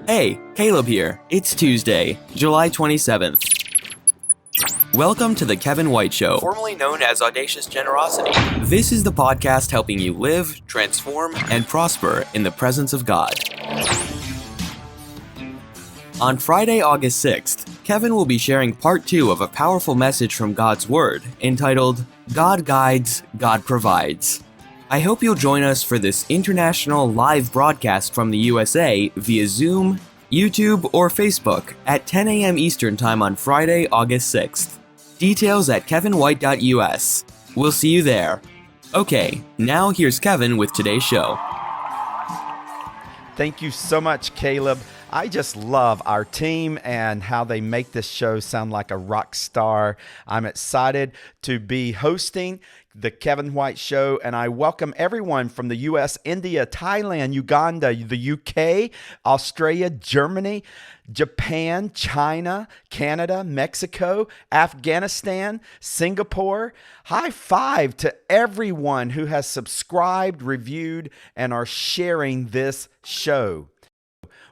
Hey, Caleb here. It's Tuesday, July 27th. Welcome to the Kevin White Show, formerly known as Audacious Generosity. This is the podcast helping you live, transform, and prosper in the presence of God. On Friday, August 6th, Kevin will be sharing part 2 of a powerful message from God's Word entitled, God Guides, God Provides. I hope you'll join us for this international live broadcast from the USA via Zoom, YouTube, or Facebook at 10 a.m. Eastern Time on Friday, August 6th. Details at kevinwhite.us. We'll see you there. Okay, now here's Kevin with today's show. Thank you so much, Caleb. I just love our team and how they make this show sound like a rock star. I'm excited to be hosting the Kevin White Show, and I welcome everyone from the U.S., India, Thailand, Uganda, the UK, Australia, Germany, Japan, China, Canada, Mexico, Afghanistan, Singapore. High five to everyone who has subscribed, reviewed, and are sharing this show.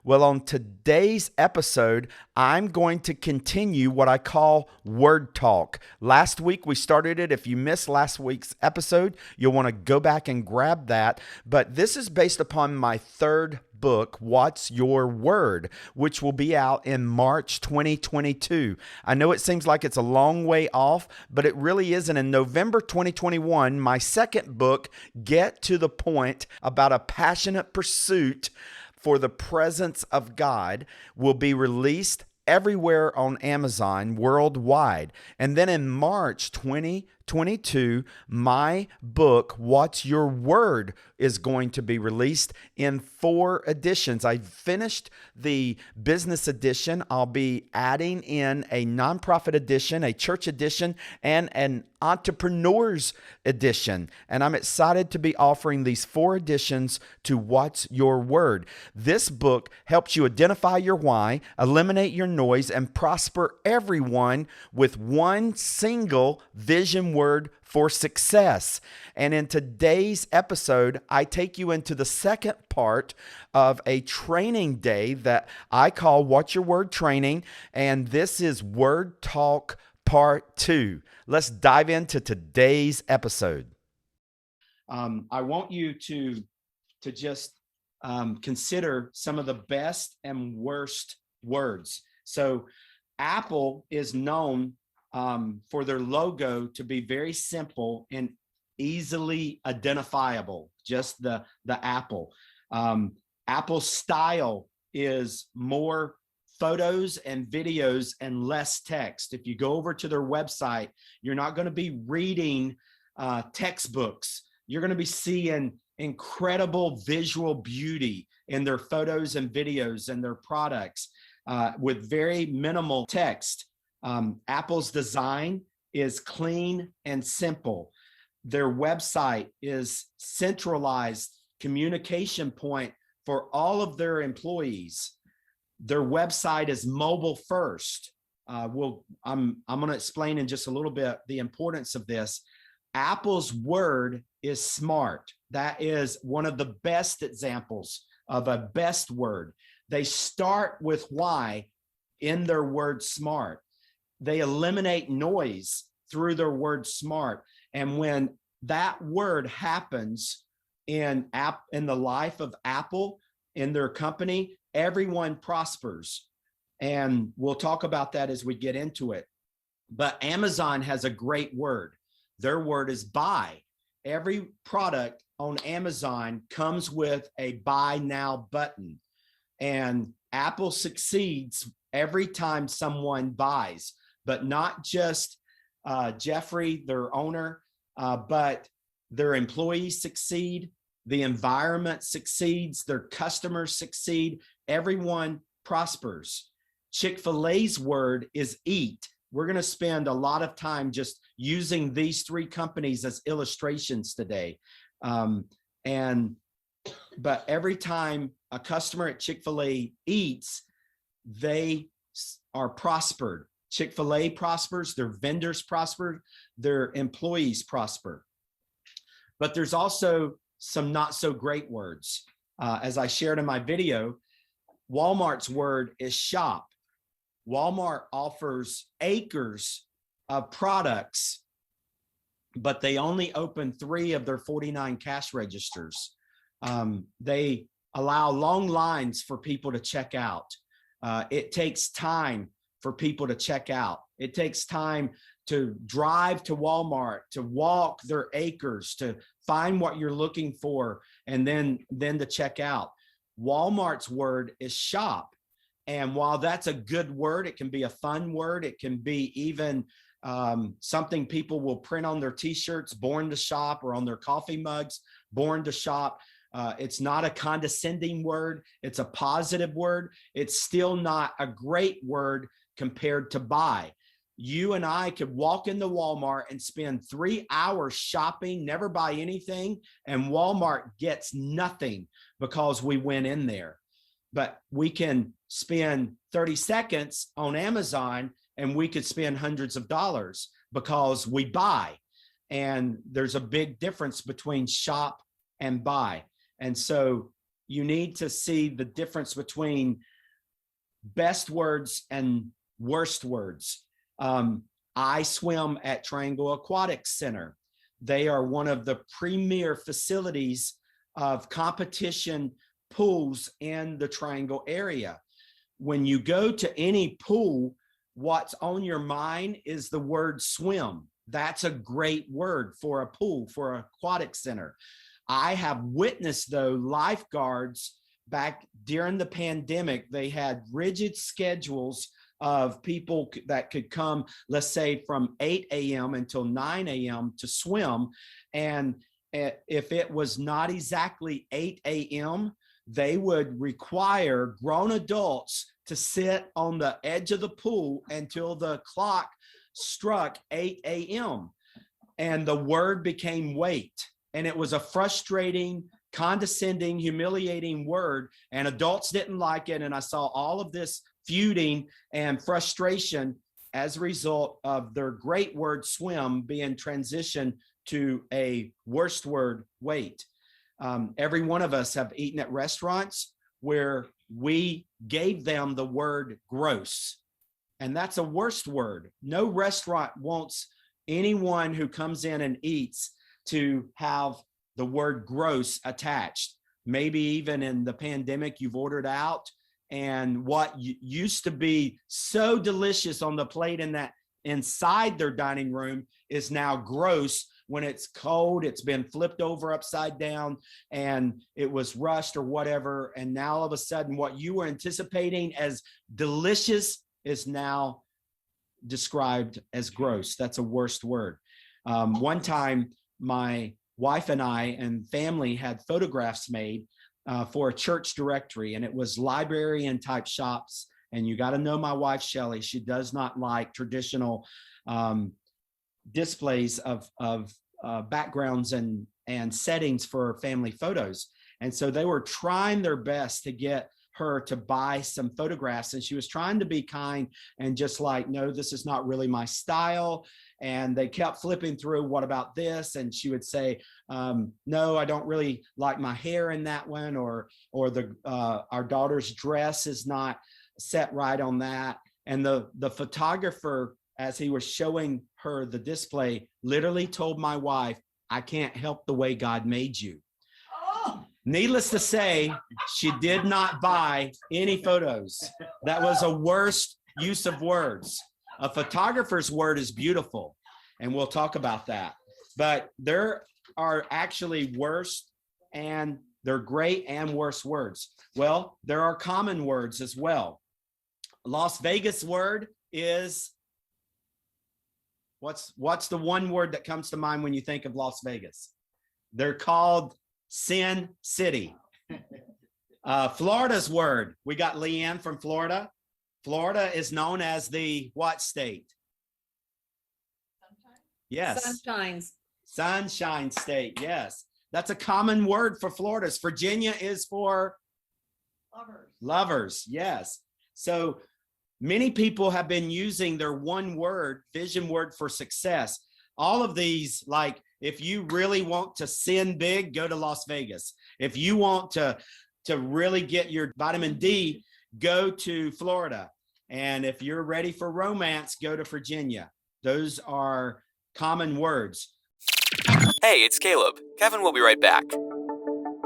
Well, on today's episode, I'm going to continue what I call Word Talk. Last week, we started it. If you missed last week's episode, you'll want to go back and grab that. But this is based upon my third book, What's Your Word, which will be out in March 2022. I know it seems like it's a long way off, but it really isn't. In November 2021, my second book, Get to the Point, about a passionate pursuit for the presence of God, will be released everywhere on Amazon worldwide. And then in March 2022, my book, What's Your Word, is going to be released in 4 editions. I finished the business edition. I'll be adding in a nonprofit edition, a church edition, and an entrepreneurs edition. And I'm excited to be offering these 4 editions to What's Your Word. This book helps you identify your why, eliminate your noise, and prosper everyone with one single vision word for success. And in today's episode, I take you into the second part of a training day that I call What's Your Word Training. And this is Word Talk Part 2. Let's dive into today's episode. I want you to just consider some of the best and worst words. So Apple is known for their logo to be very simple and easily identifiable, just the apple. Apple's style is more photos and videos and less text. If you go over to their website, you're not going to be reading textbooks. You're going to be seeing incredible visual beauty in their photos and videos and their products with very minimal text. Apple's design is clean and simple. Their website is centralized communication point for all of their employees. Their website is mobile first. I'm going to explain in just a little bit the importance of this. Apple's word is smart. That is one of the best examples of a best word. They start with why in their word smart. They eliminate noise through their word smart. And when that word happens in the life of Apple, in their company, everyone prospers. And we'll talk about that as we get into it. But Amazon has a great word. Their word is buy. Every product on Amazon comes with a buy now button. And Apple succeeds every time someone buys, but not just Jeffrey, their owner, but their employees succeed, the environment succeeds, their customers succeed, everyone prospers. Chick-fil-A's word is eat. We're going to spend a lot of time just using these 3 companies as illustrations today. But every time a customer at Chick-fil-A eats, they are prospered. Chick-fil-A prospers, their vendors prosper, their employees prosper. But there's also some not so great words. As I shared in my video, Walmart's word is shop. Walmart offers acres of products, but they only open 3 of their 49 cash registers. They allow long lines for people to check out. It takes time for people to check out. It takes time to drive to Walmart, to walk their acres, to find what you're looking for, and then to check out. Walmart's word is shop. And while that's a good word, it can be a fun word. It can be even something people will print on their t-shirts, born to shop, or on their coffee mugs, born to shop. It's not a condescending word. It's a positive word. It's still not a great word compared to buy. You and I could walk into Walmart and spend 3 hours shopping, never buy anything, and Walmart gets nothing because we went in there. But we can spend 30 seconds on Amazon and we could spend hundreds of dollars because we buy. And there's a big difference between shop and buy. And so you need to see the difference between best words and worst words. I swim at Triangle Aquatic Center. They are one of the premier facilities of competition pools in the Triangle area. When you go to any pool, what's on your mind is the word swim. That's a great word for a pool, for an aquatic center. I have witnessed, though, lifeguards back during the pandemic, they had rigid schedules of people that could come, let's say, from 8 a.m. until 9 a.m. to swim. And if it was not exactly 8 a.m., they would require grown adults to sit on the edge of the pool until the clock struck 8 a.m. And the word became wait. And it was a frustrating, condescending, humiliating word. And adults didn't like it. And I saw all of this feuding and frustration as a result of their great word swim being transitioned to a worst word wait. Every one of us have eaten at restaurants where we gave them the word gross, and that's a worst word. No restaurant wants anyone who comes in and eats to have the word gross attached. Maybe even in the pandemic, you've ordered out, and what used to be so delicious on the plate in that inside their dining room is now gross. When it's cold, it's been flipped over upside down and it was rushed or whatever. And now all of a sudden what you were anticipating as delicious is now described as gross. That's a worst word. One time my wife and I and family had photographs made for a church directory, and it was librarian type shops. And you got to know my wife, Shelley. She does not like traditional displays of backgrounds and settings for family photos. And so they were trying their best to get her to buy some photographs. And she was trying to be kind and just like, no, this is not really my style. And they kept flipping through, what about this? And she would say, no, I don't really like my hair in that one, or our daughter's dress is not set right on that. And the photographer, as he was showing her the display, literally told my wife, I can't help the way God made you. Oh. Needless to say, she did not buy any photos. That was a worst use of words. A photographer's word is beautiful, and we'll talk about that. But there are actually worse, and they're great and worse words. Well, there are common words as well. Las Vegas word is, what's the one word that comes to mind when you think of Las Vegas? They're called Sin City. Florida's word, we got Leanne from Florida. Florida is known as the what state? Sunshine? Yes. Sunshine state, yes. That's a common word for Florida. Virginia is for? Lovers, yes. So many people have been using their one word, vision word for success. All of these, like if you really want to sin big, go to Las Vegas. If you want to really get your vitamin D, go to Florida. And if you're ready for romance, go to Virginia. Those are common words. Hey, it's Caleb. Kevin will be right back.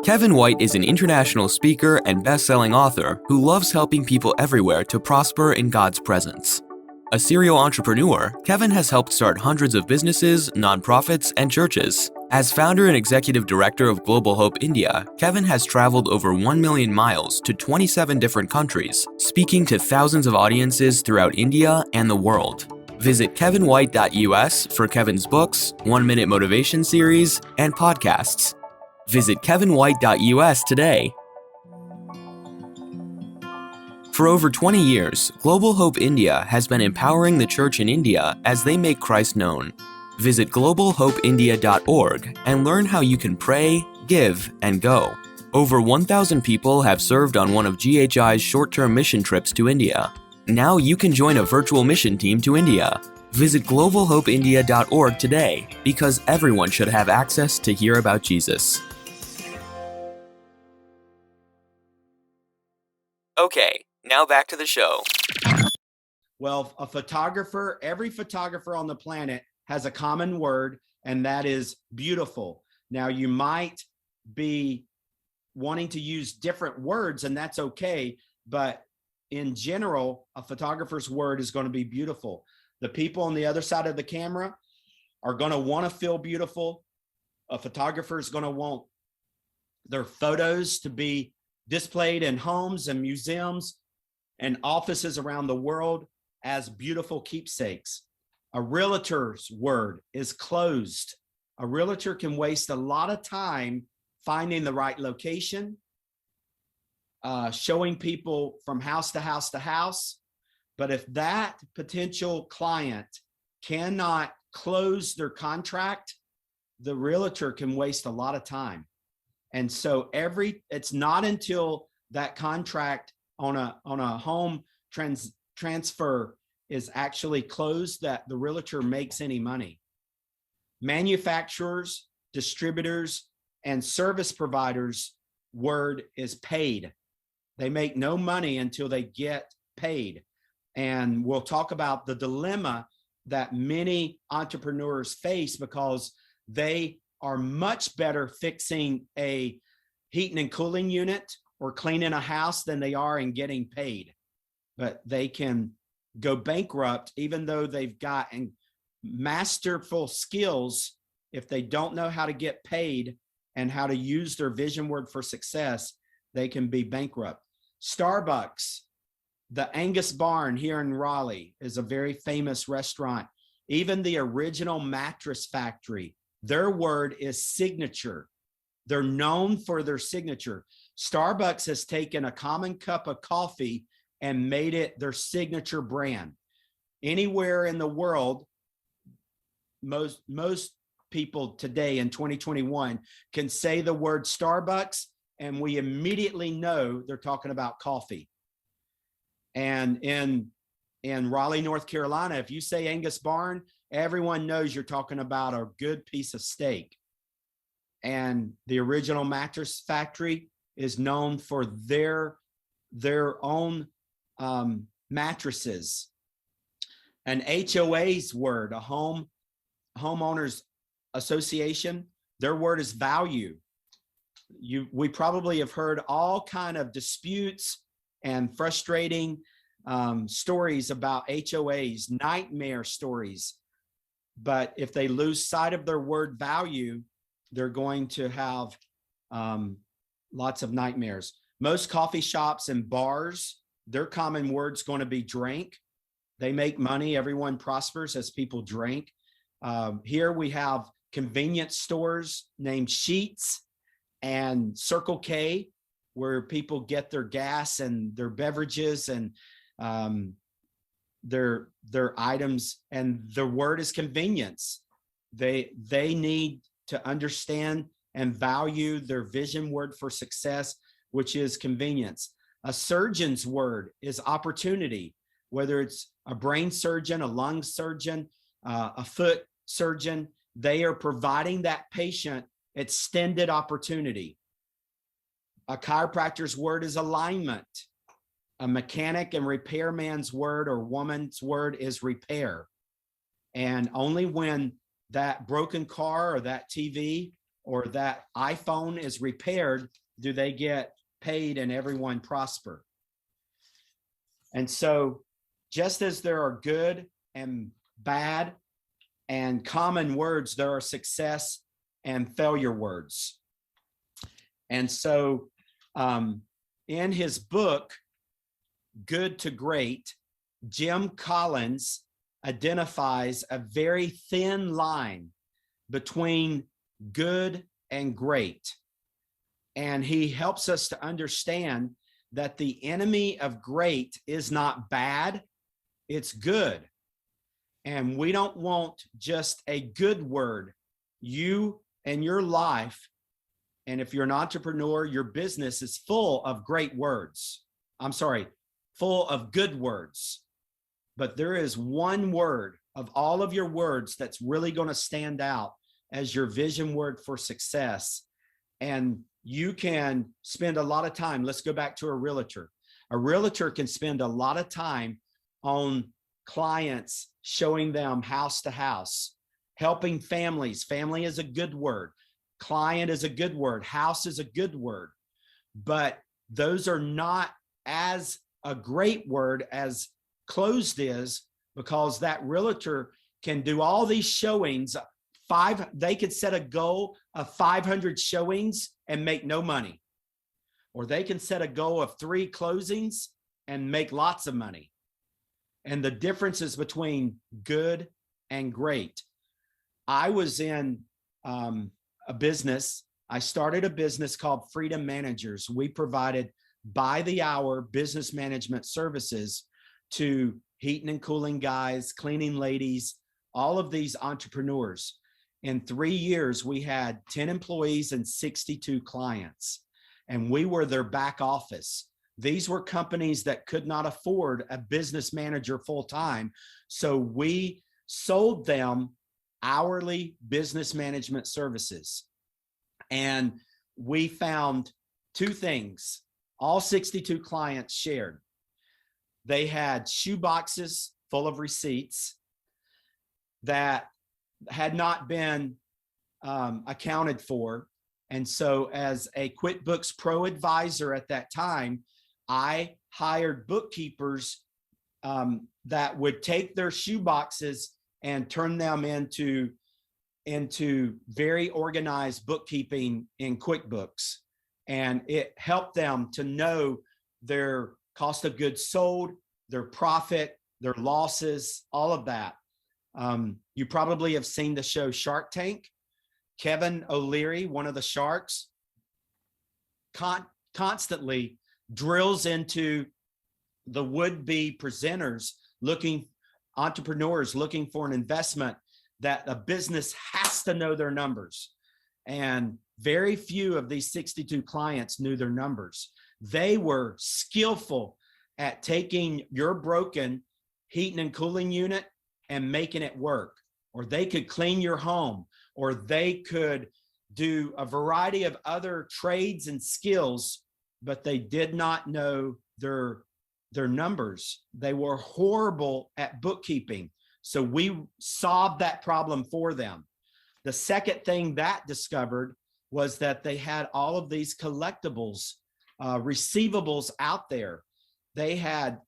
Kevin White is an international speaker and best-selling author who loves helping people everywhere to prosper in God's presence. A serial entrepreneur, Kevin has helped start hundreds of businesses, nonprofits, and churches. As founder and executive director of Global Hope India, Kevin has traveled over 1 million miles to 27 different countries, speaking to thousands of audiences throughout India and the world. Visit kevinwhite.us for Kevin's books, 1-Minute Motivation Series, and podcasts. Visit kevinwhite.us today. For over 20 years, Global Hope India has been empowering the church in India as they make Christ known. Visit globalhopeindia.org and learn how you can pray, give, and go. Over 1,000 people have served on one of GHI's short-term mission trips to India. Now you can join a virtual mission team to India. Visit globalhopeindia.org today because everyone should have access to hear about Jesus. Okay, now back to the show. Well, every photographer on the planet has a common word, and that is beautiful. Now, you might be wanting to use different words, and that's okay. But in general, a photographer's word is going to be beautiful. The people on the other side of the camera are going to want to feel beautiful. A photographer is going to want their photos to be displayed in homes and museums and offices around the world as beautiful keepsakes. A realtor's word is closed. A realtor can waste a lot of time finding the right location, showing people from house to house to house. But if that potential client cannot close their contract, the realtor can waste a lot of time. And so it's not until that contract on a home transfer is actually closed that the realtor makes any money. Manufacturers, distributors, and service providers' word is paid. They make no money until they get paid. And we'll talk about the dilemma that many entrepreneurs face because they are much better fixing a heating and cooling unit or cleaning a house than they are in getting paid. But they can go bankrupt even though they've got masterful skills. If they don't know how to get paid and how to use their vision word for success, they can be bankrupt. Starbucks, the Angus Barn here in Raleigh, is a very famous restaurant. Even the original mattress factory, their word is signature. They're known for their signature. Starbucks has taken a common cup of coffee and made it their signature brand. Anywhere in the world, most people today in 2021 can say the word Starbucks and we immediately know they're talking about coffee. And in Raleigh, North Carolina, if you say Angus Barn, everyone knows you're talking about a good piece of steak. And the original mattress factory is known for their own mattresses. An HOA's word, a homeowners association, their word is value. We probably have heard all kind of disputes and frustrating stories about HOAs, nightmare stories. But if they lose sight of their word value, they're going to have lots of nightmares. Most coffee shops and bars, their common word's going to be drink. They make money. Everyone prospers as people drink. Here we have convenience stores named Sheetz and Circle K, where people get their gas and their beverages and their items, and the word is convenience. They need to understand and value their vision word for success, which is convenience. A surgeon's word is opportunity, whether it's a brain surgeon, a lung surgeon, a foot surgeon. They are providing that patient extended opportunity. A chiropractor's word is alignment. A mechanic and repairman's word or woman's word is repair. And only when that broken car or that TV or that iPhone is repaired do they get paid and everyone prosper. And so just as there are good and bad and common words, there are success and failure words. And so in his book, Good to Great, Jim Collins identifies a very thin line between good and great. And he helps us to understand that the enemy of great is not bad, it's good. And we don't want just a good word. You and your life, and if you're an entrepreneur, your business is full of great words. Full of good words. But there is one word of all of your words that's really going to stand out as your vision word for success. And you can spend a lot of time. Let's go back to a realtor. A realtor can spend a lot of time on clients, showing them house to house, helping families. Family is a good word. Client is a good word. House is a good word. But those are not as a great word as closed is, because that realtor can do all these showings. They could set a goal of 500 showings and make no money. Or they can set a goal of 3 closings and make lots of money. And the differences between good and great. I was in a business. I started a business called Freedom Managers. We provided by the hour business management services to heating and cooling guys, cleaning ladies, all of these entrepreneurs. In 3 years, we had 10 employees and 62 clients, and we were their back office. These were companies that could not afford a business manager full time. So we sold them hourly business management services. And we found 2 things all 62 clients shared. They had shoe boxes full of receipts that had not been accounted for. And so as a QuickBooks Pro advisor at that time, I hired bookkeepers that would take their shoe boxes and turn them into very organized bookkeeping in QuickBooks. And it helped them to know their cost of goods sold, their profit, their losses, all of that. You probably have seen the show Shark Tank. Kevin O'Leary, one of the sharks, constantly drills into the would-be presenters, entrepreneurs looking for an investment, that a business has to know their numbers. And very few of these 62 clients knew their numbers. They were skillful at taking your broken heating and cooling unit and making it work. Or they could clean your home, or they could do a variety of other trades and skills, but they did not know their numbers. They were horrible at bookkeeping. So we solved that problem for them. The second thing that discovered was that they had all of these collectibles, receivables out there. They had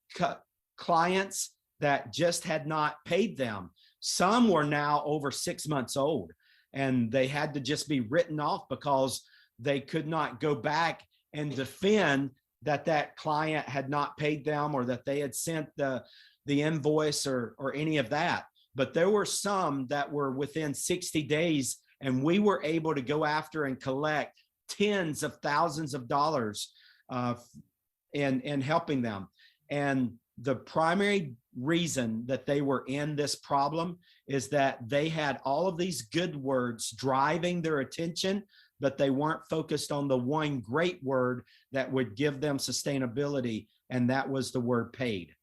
clients that just had not paid them. Some were now over 6 months old, and they had to just be written off because they could not go back and defend that client had not paid them, or that they had sent the invoice or any of that. But there were some that were within 60 days, and we were able to go after and collect tens of thousands of dollars in helping them. And the primary reason that they were in this problem is that they had all of these good words driving their attention, but they weren't focused on the one great word that would give them sustainability, and that was the word paid.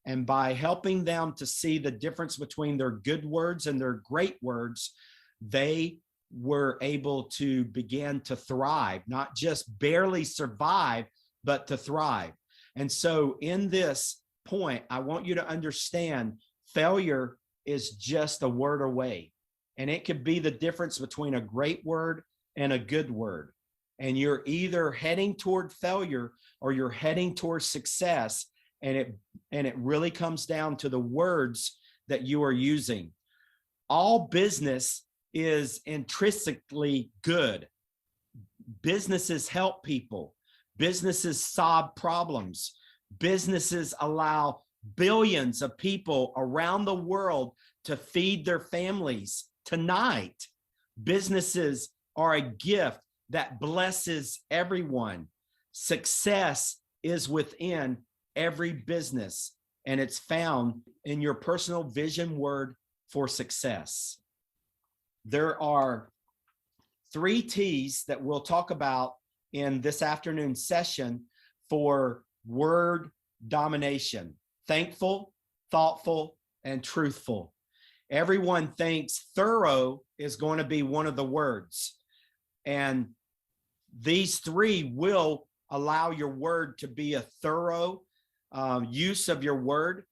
And by helping them to see the difference between their good words and their great words, they were able to begin to thrive, not just barely survive, but to thrive. And so in this point, I want you to understand failure is just a word away. And it could be the difference between a great word and a good word. And you're either heading toward failure or you're heading towards success. And it really comes down to the words that you are using. All business is intrinsically good. Businesses help people. Businesses solve problems. Businesses allow billions of people around the world to feed their families tonight. Businesses are a gift that blesses everyone. Success is within every business, and it's found in your personal vision word for success. There are 3 T's that we'll talk about in this afternoon's session for word domination: thankful, thoughtful, and truthful. Everyone thinks thorough is going to be one of the words. And these 3 will allow your word to be a thorough use of your word.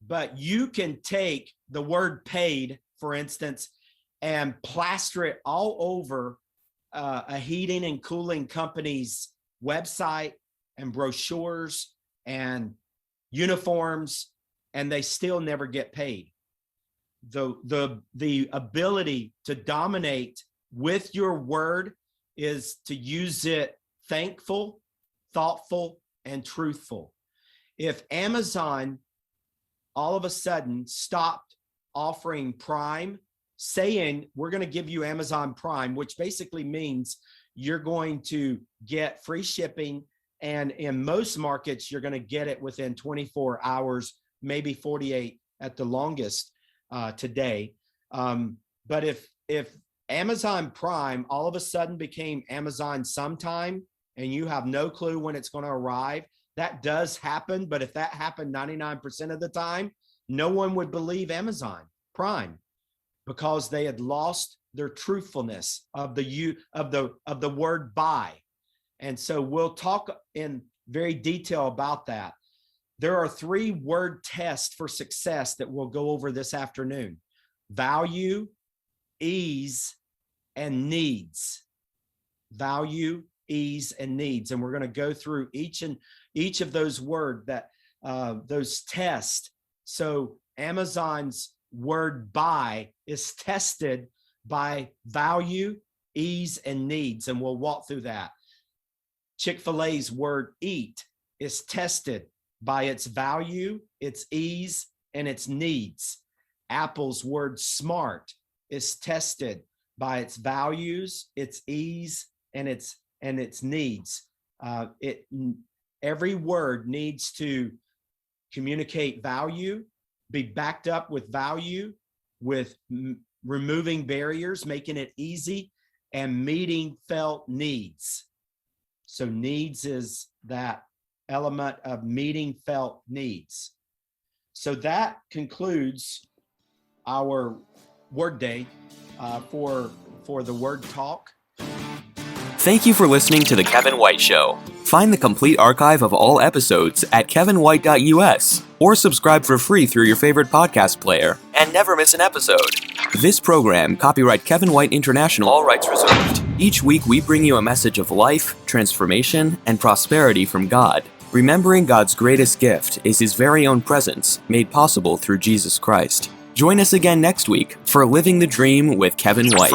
But you can take the word paid, for instance, and plaster it all over a heating and cooling company's website and brochures and uniforms, and they still never get paid. The ability to dominate with your word is to use it thankful, thoughtful, and truthful. If Amazon all of a sudden stopped offering Prime, saying we're going to give you Amazon Prime, which basically means you're going to get free shipping, and in most markets you're going to get it within 24 hours, maybe 48 at the longest today. But if Amazon Prime all of a sudden became Amazon Sometime and you have no clue when it's going to arrive, that does happen. But if that happened 99% of the time, no one would believe Amazon Prime, because they had lost their truthfulness of the word buy. And so we'll talk in very detail about that. There are 3 word tests for success that we'll go over this afternoon: value, ease, and needs. Value, ease, and needs. And we're going to go through each of those those tests. So Amazon's word buy is tested by value, ease, and needs. And we'll walk through that. Chick-fil-A's word eat is tested by its value, its ease, and its needs. Apple's word smart is tested by its values, its ease, and its needs. Every word needs to communicate value, be backed up with value, with removing barriers, making it easy, and meeting felt needs. So needs is that element of meeting felt needs. So that concludes our word day for the word talk. Thank you for listening to The Kevin White Show. Find the complete archive of all episodes at kevinwhite.us or subscribe for free through your favorite podcast player and never miss an episode. This program, copyright Kevin White International, all rights reserved. Each week we bring you a message of life, transformation, and prosperity from God. Remembering God's greatest gift is His very own presence, made possible through Jesus Christ. Join us again next week for Living the Dream with Kevin White.